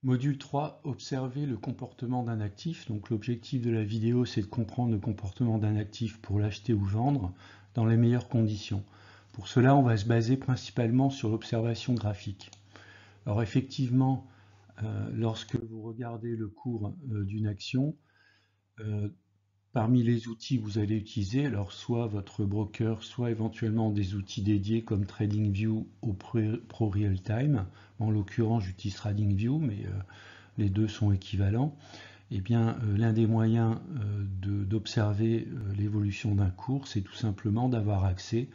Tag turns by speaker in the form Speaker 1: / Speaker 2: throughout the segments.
Speaker 1: Module 3, observer le comportement d'un actif. Donc l'objectif de la vidéo, c'est de comprendre le comportement d'un actif pour l'acheter ou vendre dans les meilleures conditions. Pour cela, on va se baser principalement sur l'observation graphique. Alors effectivement, lorsque vous regardez le cours d'une action, parmi les outils que vous allez utiliser, alors soit votre broker, soit éventuellement des outils dédiés comme TradingView ou ProRealTime. En l'occurrence, j'utilise TradingView, mais les deux sont équivalents. Eh bien, l'un des moyens d'observer l'évolution d'un cours, c'est tout simplement d'avoir accès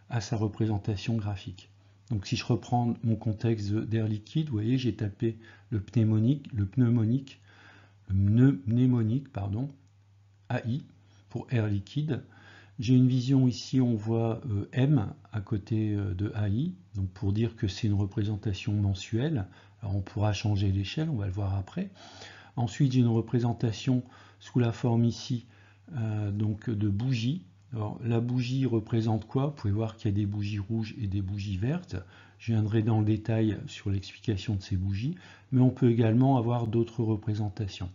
Speaker 1: à sa représentation graphique. Donc si je reprends mon contexte d'air liquide, vous voyez, j'ai tapé le mnémonique, pardon, AI pour air liquide. J'ai une vision ici, on voit M à côté de AI, donc pour dire que c'est une représentation mensuelle. Alors on pourra changer l'échelle, on va le voir après. Ensuite, j'ai une représentation sous la forme ici donc de bougies. Alors, la bougie représente quoi? Vous pouvez voir qu'il y a des bougies rouges et des bougies vertes. Je viendrai dans le détail sur l'explication de ces bougies, mais on peut également avoir d'autres représentations.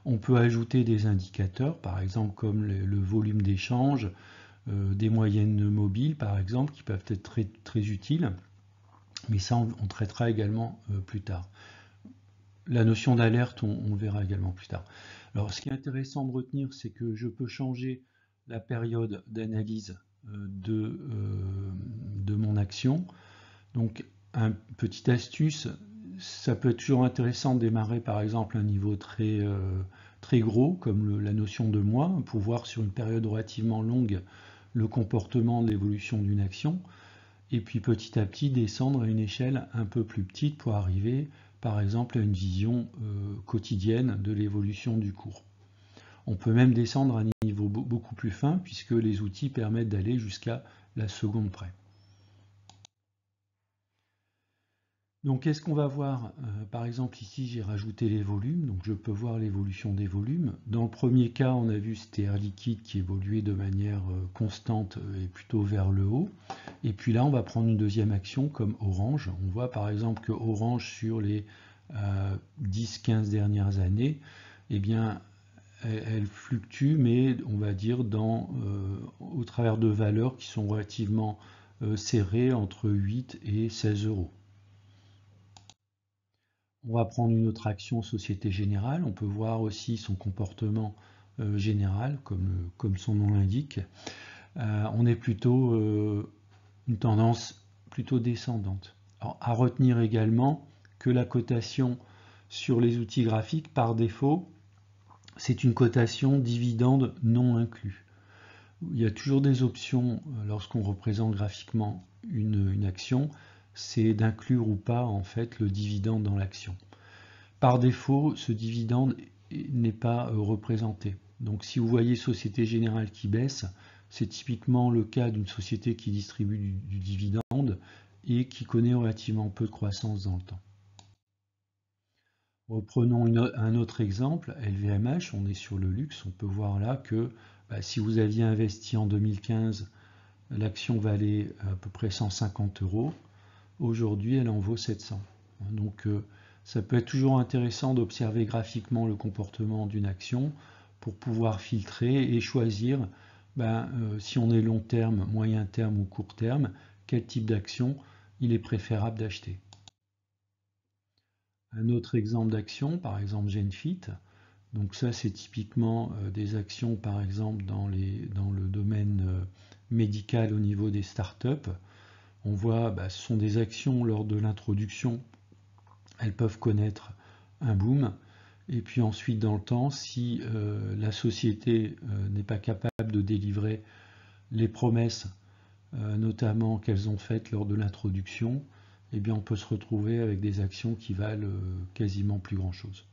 Speaker 1: On peut ajouter des indicateurs, par exemple comme le volume d'échange, des moyennes mobiles, par exemple, qui peuvent être très, très utiles. Mais ça, on traitera également plus tard. La notion d'alerte, on verra également plus tard. Alors, ce qui est intéressant de retenir, c'est que je peux changer la période d'analyse de mon action. Donc, une petite astuce, ça peut être toujours intéressant de démarrer par exemple un niveau très gros, comme la notion de mois, pour voir sur une période relativement longue le comportement de l'évolution d'une action, et puis petit à petit descendre à une échelle un peu plus petite pour arriver par exemple à une vision quotidienne de l'évolution du cours. On peut même descendre à un niveau beaucoup plus fin puisque les outils permettent d'aller jusqu'à la seconde près. Donc qu'est-ce qu'on va voir? Par exemple ici j'ai rajouté les volumes, donc je peux voir l'évolution des volumes. Dans le premier cas on a vu c'était air liquide qui évoluait de manière constante et plutôt vers le haut. Et puis là on va prendre une deuxième action comme Orange. On voit par exemple que Orange sur les 10-15 dernières années, eh bien elle fluctue, mais on va dire au travers de valeurs qui sont relativement serrées entre 8 et 16 euros. On va prendre une autre action Société Générale. On peut voir aussi son comportement général, comme son nom l'indique. On est plutôt une tendance plutôt descendante. Alors, à retenir également que la cotation sur les outils graphiques, par défaut, c'est une cotation dividende non inclus. Il y a toujours des options lorsqu'on représente graphiquement une action, c'est d'inclure ou pas en fait le dividende dans l'action. Par défaut, ce dividende n'est pas représenté. Donc si vous voyez Société Générale qui baisse, c'est typiquement le cas d'une société qui distribue du dividende et qui connaît relativement peu de croissance dans le temps. Reprenons un autre exemple, LVMH, on est sur le luxe, on peut voir là que si vous aviez investi en 2015, l'action valait à peu près 150 euros, aujourd'hui elle en vaut 700. Donc ça peut être toujours intéressant d'observer graphiquement le comportement d'une action pour pouvoir filtrer et choisir si on est long terme, moyen terme ou court terme, quel type d'action il est préférable d'acheter. Un autre exemple d'action, par exemple Genfit. Donc ça c'est typiquement des actions par exemple dans le domaine médical au niveau des startups. On voit ce sont des actions lors de l'introduction, elles peuvent connaître un boom. Et puis ensuite dans le temps, si la société n'est pas capable de délivrer les promesses notamment qu'elles ont faites lors de l'introduction, eh bien on peut se retrouver avec des actions qui valent quasiment plus grand chose.